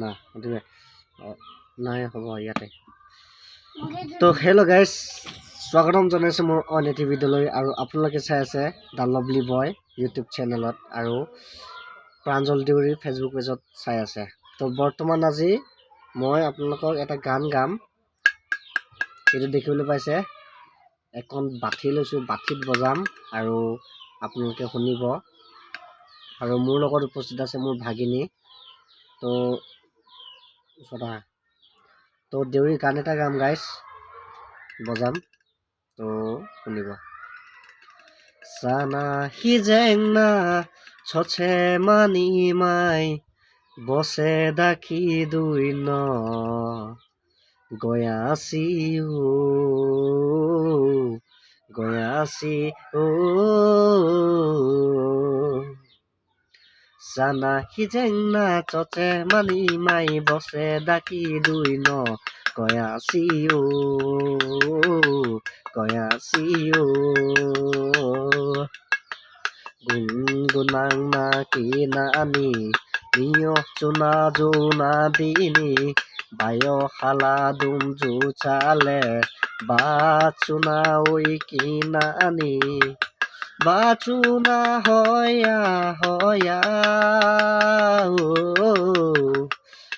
না নাই হ'ব ইয়াতে তো হেল্ল' গাইজ স্বাগতম জনাইছোঁ মোৰ অইন এটি ভিডিঅ'লৈ আৰু আপোনালোকে চাই আছে দ্য লাভলি বয় ইউটিউব চেনেলত আৰু প্ৰাঞ্জল দেউৰী ফেচবুক পেজত চাই আছে তো বৰ্তমান আজি মই আপোনালোকক এটা গান গাম এইটো দেখিবলৈ পাইছে এখন বাঠি লৈছোঁ বাঠিত বজাম আৰু আপোনালোকে শুনিব আৰু মোৰ লগত উপস্থিত আছে মোৰ ভাগিনী তো তো দেউৰী গান এটা গাম গাইছ বজাম তো শুনিব sana hijengna choche mani mai bose dakhi dui no goyasi sana hijengna choche mani mai bose dakhi dui no goyasi gungunang na kinani niyo chuna juna dini bayo haladum ju chale ba chuna oi kinani ba chuna hoya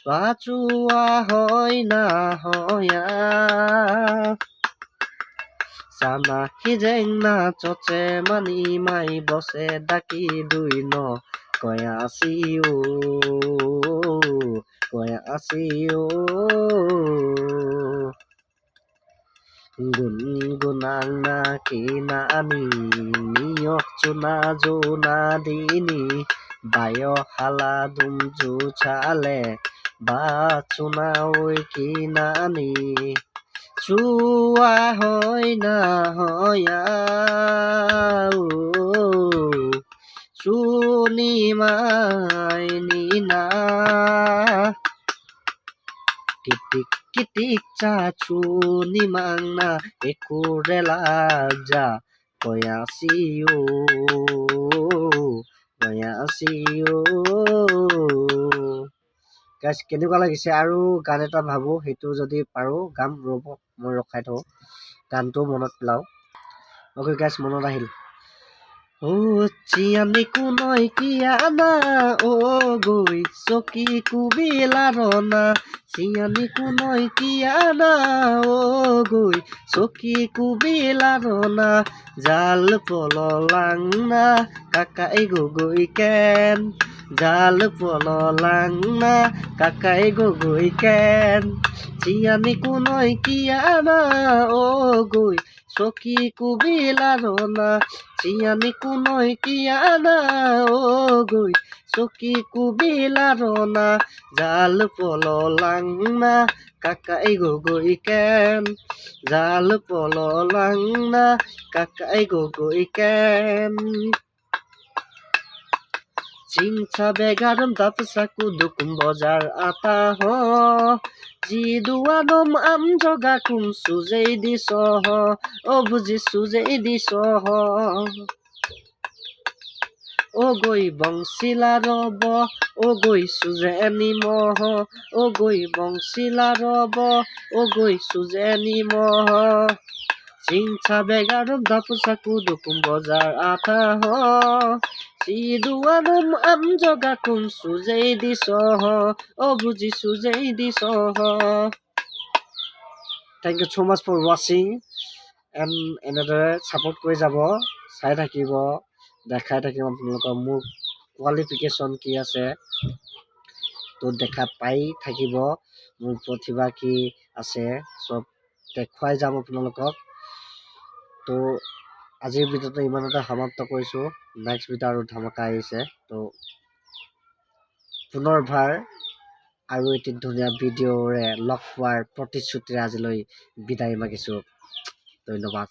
ba chua hoy na hoya sana hijengna choche mani mai bose daki dui no koyasiu gungunang na kinani niyo chuna juna dini bayo haladum ju chale ba chuna oi kinani chua hoy na hoya chuni mai ni na kitik kitik cha chuni mang na ekurela ja koyasiu guys কেনেকুৱা লাগিছে আৰু গান এটা ভাবো সেইটো যদি পাৰো গাম ৰ'ব মই ৰখাই থওঁ গানটো মনত পেলাও অ'কে গাইজ মনত আহিল চিয়ানি কুনৈ কিয়ানা গৈ চকী কুবিলাৰনা চিয়ানি কুনৈ কিয়ানা গৈ চকী কুবিলাৰনা জাল পললাংনা কাকাই গগৈ কেন জাল পললাংনা কাকাই গগৈ কেন চিয়ানি কুনৈ কিয়ানা গৈ চকী কুবিলাৰনা চিয়ানি কুনৈ কিয়ানা গৈ চকী কুবিলাৰনা জাল পললাংনা কাকাই গগৈ কেন জাল পললাংনা কাকাই গগৈ কেন চিংচা বেগারম তাপসাকু দুকুম বজাৰ আতা হ জিদুয়ানম আম জগা কুম সুজেই দিছ বুজি সুজেই দিছ গৈ বংশিলা ৰব গৈ সুজে নিমহ গৈ বংশিলা ৰব গৈ সুজে নিমহ চিংচা বেগাৰম তাপসাকু দুকুম বজাৰ আতা হ চিদুয়ানম আম জগা কুম সুজেই দিছ বুজি সুজেই দিছ thank you so' much for ৱাচিং এণ্ড এনেদৰে ছাপোৰ্ট কৰি যাব চাই থাকিব দেখাই থাকিম আপোনালোকৰ মোৰ কোৱালিফিকেশ্যন কি আছে তো দেখা পাই থাকিব মোৰ প্ৰতিভা কি আছে চব দেখুৱাই যাম আপোনালোকক তো আজিৰ ভিডিঅ'টো ইমানতে সমাপ্ত কৰিছোঁ নেক্সট ভিডিঅ' আৰু ধামাকা আহিছে তো পুনৰবাৰ আৰু এটি ধুনীয়া ভিডিঅ'ৰে লগ পোৱাৰ প্ৰতিশ্ৰুতিৰে আজিলৈ বিদায় মাগিছোঁ ধন্যবাদ।